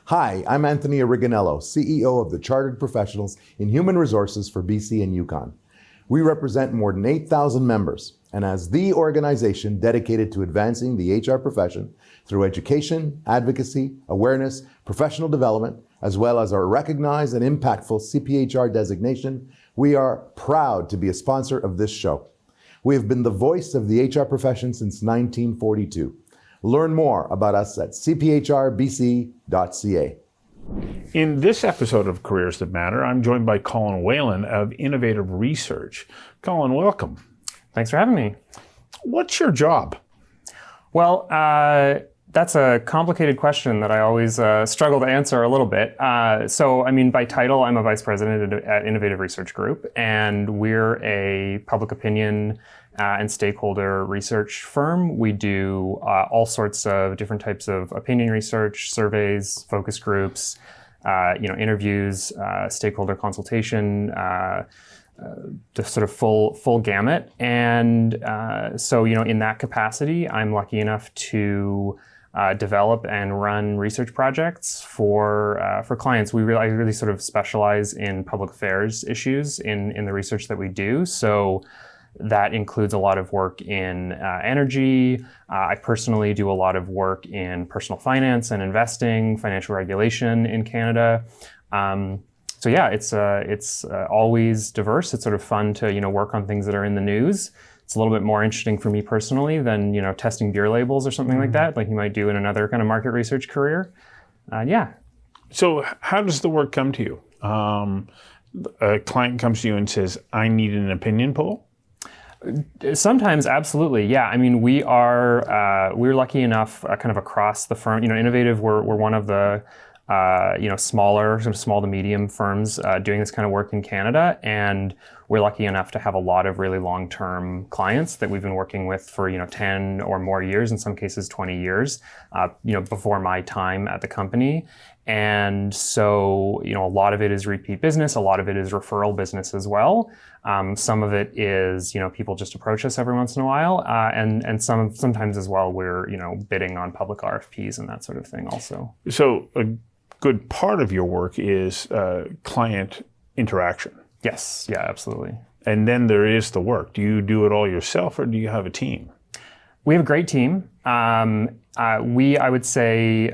Hi, I'm Anthony Originello, CEO of the Chartered Professionals in Human Resources for BC and Yukon. We represent more than 8,000 members, and as the organization dedicated to advancing the HR profession through education, advocacy, awareness, professional development, as well as our recognized and impactful CPHR designation, we are proud to be a sponsor of this show. We have been the voice of the HR profession since 1942. Learn more about us at cphrbc.ca. In this episode of Careers That Matter, I'm joined by Colin Whelan of Innovative Research. Colin, welcome. Thanks for having me. What's your job? Well, that's a complicated question that I always struggle to answer a little bit. By title, I'm a vice president at Innovative Research Group, and we're a public opinion and stakeholder research firm. We do all sorts of different types of opinion research, surveys, focus groups, interviews, stakeholder consultation, the sort of full gamut. And in that capacity, I'm lucky enough to develop and run research projects for clients. I really sort of specialize in public affairs issues in the research that we do. So that includes a lot of work in energy. I personally do a lot of work in personal finance and investing, financial regulation in Canada. It's always diverse. It's sort of fun to work on things that are in the news. It's a little bit more interesting for me personally than testing beer labels or something like that, like you might do in another kind of market research career. So how does the work come to you? A client comes to you and says, "I need an opinion poll." Sometimes, absolutely, yeah. I mean, we're lucky enough, kind of across the firm. Innovative, we're one of the smaller, sort of small to medium firms doing this kind of work in Canada, and we're lucky enough to have a lot of really long-term clients that we've been working with for 10 or more years, in some cases 20 years, before my time at the company. And so, a lot of it is repeat business, a lot of it is referral business as well. Some of it is, people just approach us every once in a while, and sometimes as well we're, bidding on public RFPs and that sort of thing also. So a good part of your work is client interaction. Yes, yeah, absolutely. And then there is the work. Do you do it all yourself, or do you have a team? We have a great team. I would say,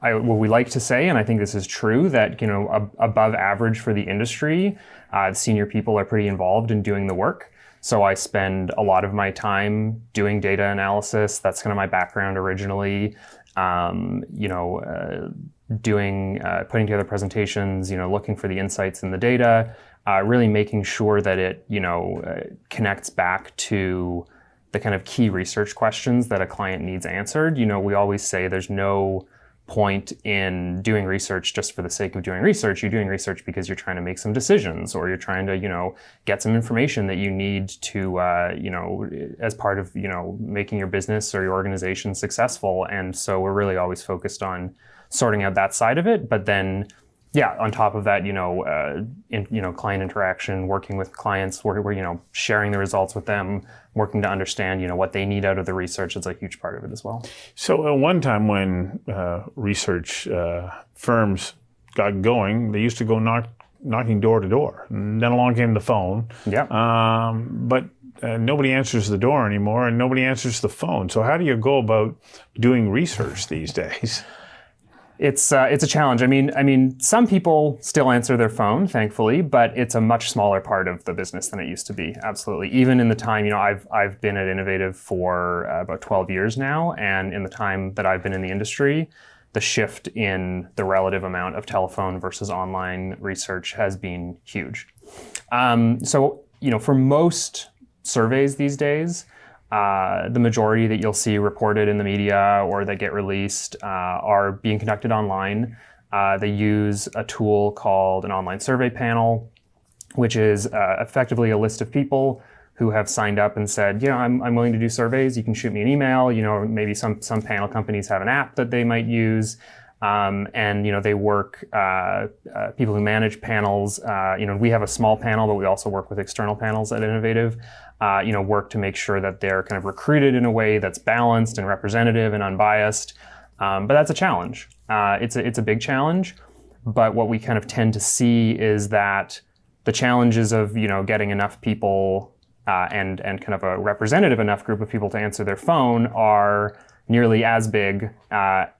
we like to say, and I think this is true, that above average for the industry, the senior people are pretty involved in doing the work. So I spend a lot of my time doing data analysis. That's kind of my background originally. Putting together presentations, looking for the insights in the data, really making sure that it, connects back to the kind of key research questions that a client needs answered. We always say there's no point in doing research just for the sake of doing research. You're doing research because you're trying to make some decisions, or you're trying to, get some information that you need to, as part of, making your business or your organization successful. And so we're really always focused on sorting out that side of it. But then, on top of that, client interaction, working with clients, we're sharing the results with them, working to understand, what they need out of the research. It's a huge part of it as well. So at one time when research firms got going, they used to go knocking door to door. And then along came the phone. Yeah. But nobody answers the door anymore, and nobody answers the phone. So how do you go about doing research these days? It's a challenge. I mean, some people still answer their phone, thankfully, but it's a much smaller part of the business than it used to be. Absolutely. Even in the time, I've been at Innovative for about 12 years now, and in the time that I've been in the industry, the shift in the relative amount of telephone versus online research has been huge. For most surveys these days, the majority that you'll see reported in the media or that get released are being conducted online. They use a tool called an online survey panel, which is effectively a list of people who have signed up and said, I'm willing to do surveys. You can shoot me an email. Maybe some panel companies have an app that they might use. They work, people who manage panels, we have a small panel, but we also work with external panels at Innovative, work to make sure that they're kind of recruited in a way that's balanced and representative and unbiased. But that's a challenge. It's a big challenge. But what we kind of tend to see is that the challenges of getting enough people and kind of a representative enough group of people to answer their phone are nearly as big,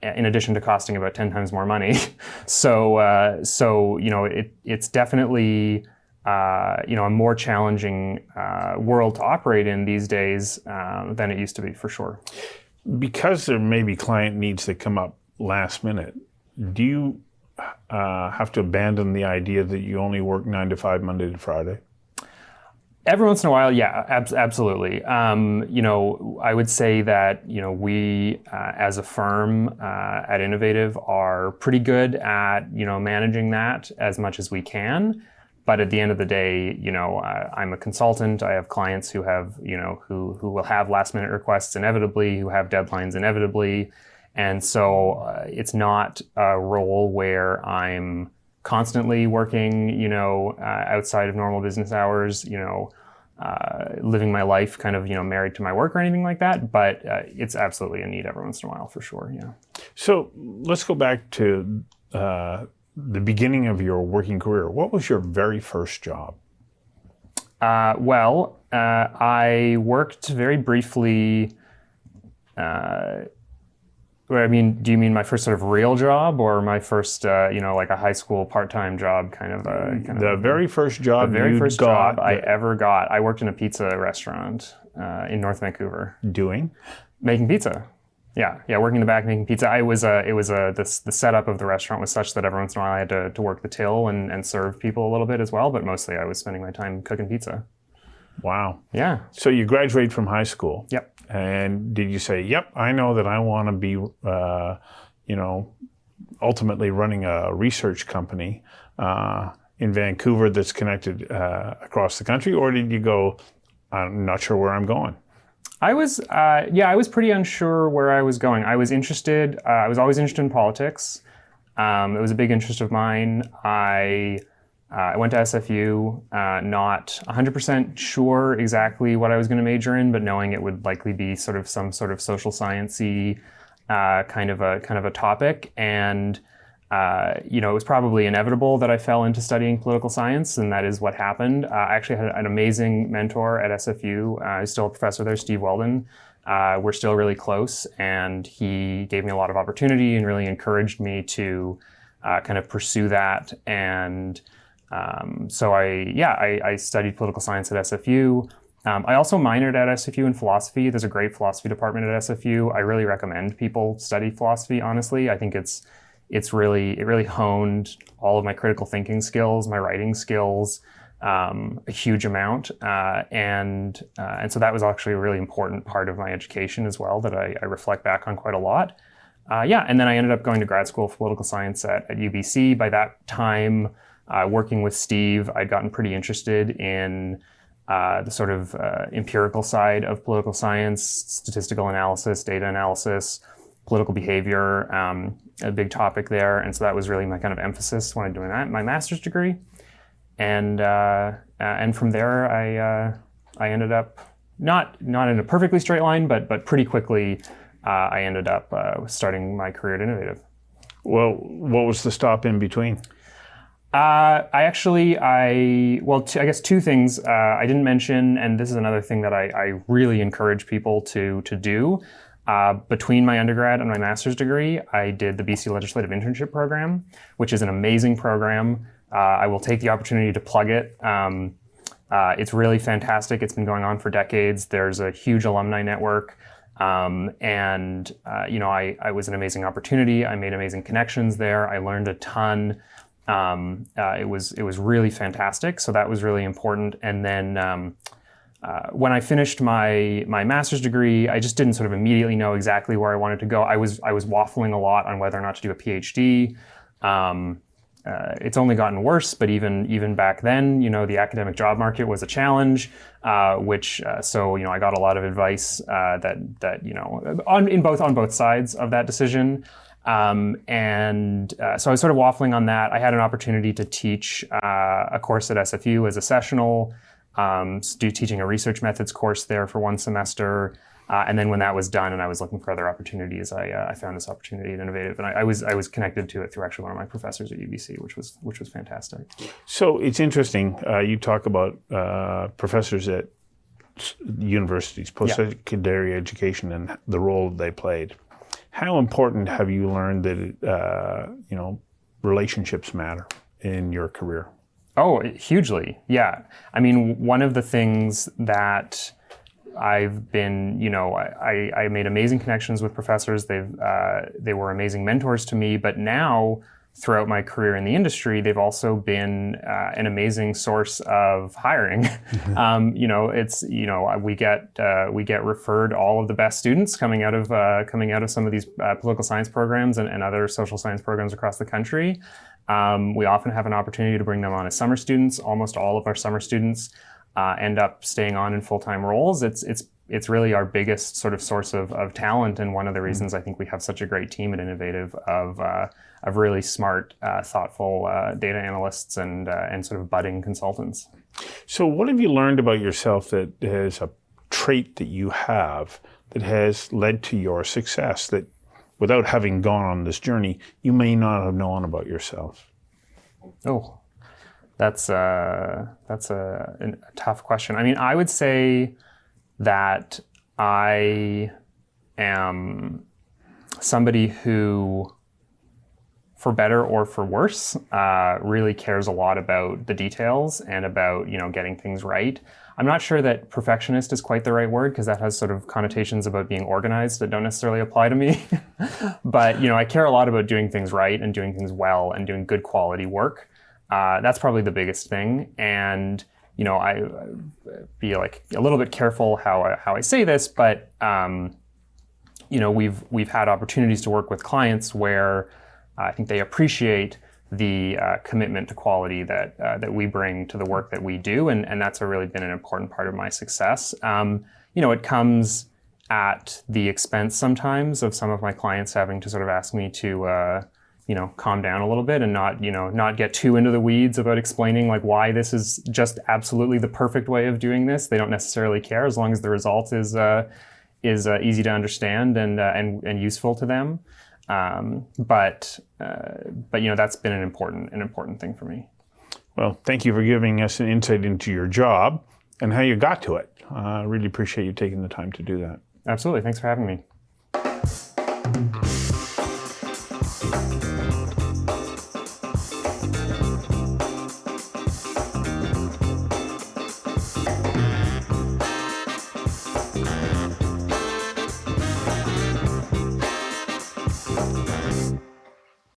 in addition to costing about 10 times more money. So it's definitely a more challenging world to operate in these days than it used to be, for sure. Because there may be client needs that come up last minute, do you have to abandon the idea that you only work 9 to 5 Monday to Friday? Every once in a while, yeah, absolutely. I would say that we as a firm at Innovative are pretty good at managing that as much as we can. But at the end of the day, I'm a consultant. I have clients who have who will have last minute requests inevitably, who have deadlines inevitably, and so it's not a role where I'm constantly working, outside of normal business hours, living my life kind of, married to my work or anything like that. But it's absolutely a need every once in a while, for sure. Yeah. So let's go back to the beginning of your working career. What was your very first job? I worked very briefly. Do you mean my first sort of real job, or my first, like a high school part-time job The very first job I ever got. I worked in a pizza restaurant in North Vancouver. Doing? Making pizza. Yeah, working in the back making pizza. The setup of the restaurant was such that every once in a while I had to work the till and serve people a little bit as well, but mostly I was spending my time cooking pizza. Wow. Yeah. So you graduated from high school. Yep. And did you say, yep, I know that I want to be, ultimately running a research company in Vancouver that's connected across the country? Or did you go, I'm not sure where I'm going? I was pretty unsure where I was going. I was interested. I was always interested in politics. It was a big interest of mine. I went to SFU, not 100% sure exactly what I was going to major in, but knowing it would likely be some sort of social science-y kind of a topic. And it was probably inevitable that I fell into studying political science, and that is what happened. I actually had an amazing mentor at SFU. He's still a professor there, Steve Weldon. We're still really close, and he gave me a lot of opportunity and really encouraged me to kind of pursue that. And so I studied political science at SFU. I also minored at SFU in philosophy. There's a great philosophy department at SFU. I really recommend people study philosophy, honestly. I think it really honed all of my critical thinking skills, my writing skills, a huge amount. And so that was actually a really important part of my education as well that I reflect back on quite a lot. And then I ended up going to grad school for political science at UBC. By that time, working with Steve, I'd gotten pretty interested in the sort of empirical side of political science, statistical analysis, data analysis, political behavior, a big topic there. And so that was really my kind of emphasis when I'm doing my master's degree. And from there, I ended up not in a perfectly straight line, but pretty quickly, I ended up starting my career at Innovative. Well, what was the stop in between? I guess two things I didn't mention, and this is another thing that I really encourage people to do. Between my undergrad and my master's degree, I did the BC Legislative Internship Program, which is an amazing program. I will take the opportunity to plug it. It's really fantastic. It's been going on for decades. There's a huge alumni network. It was an amazing opportunity. I made amazing connections there. I learned a ton. It was really fantastic. So that was really important. And then when I finished my master's degree, I just didn't sort of immediately know exactly where I wanted to go. I was waffling a lot on whether or not to do a PhD. It's only gotten worse, but even back then, the academic job market was a challenge, so I got a lot of advice on both sides of that decision. So I was sort of waffling on that. I had an opportunity to teach a course at SFU as a sessional, teaching a research methods course there for one semester. And then when that was done and I was looking for other opportunities, I found this opportunity at Innovative, and I was connected to it through actually one of my professors at UBC, which was fantastic. So it's interesting. You talk about professors at universities, post-secondary education, and the role they played. How important have you learned that relationships matter in your career? Oh, hugely. Yeah. I mean, one of the things that I've been, I made amazing connections with professors. They were amazing mentors to me, but now throughout my career in the industry, they've also been an amazing source of hiring. We get referred all of the best students coming out of some of these political science programs and other social science programs across the country. We often have an opportunity to bring them on as summer students. Almost all of our summer students end up staying on in full-time roles. It's really our biggest sort of source of talent, and one of the reasons I think we have such a great team at Innovative of really smart, thoughtful data analysts and sort of budding consultants. So what have you learned about yourself that is a trait that you have that has led to your success that without having gone on this journey, you may not have known about yourself? Oh, that's a tough question. I mean, I would say that I am somebody who, for better or for worse, really cares a lot about the details and about, getting things right. I'm not sure that perfectionist is quite the right word, because that has sort of connotations about being organized that don't necessarily apply to me. But, I care a lot about doing things right and doing things well and doing good quality work. That's probably the biggest thing. And, I be like a little bit careful how I say this, but, we've had opportunities to work with clients where I think they appreciate the commitment to quality that we bring to the work that we do, and that's really been an important part of my success. It comes at the expense sometimes of some of my clients having to sort of ask me to calm down a little bit and not get too into the weeds about explaining like why this is just absolutely the perfect way of doing this. They don't necessarily care as long as the result is easy to understand and useful to them. But that's been an important thing for me. Well, thank you for giving us an insight into your job and how you got to it. I really appreciate you taking the time to do that. Absolutely. Thanks for having me.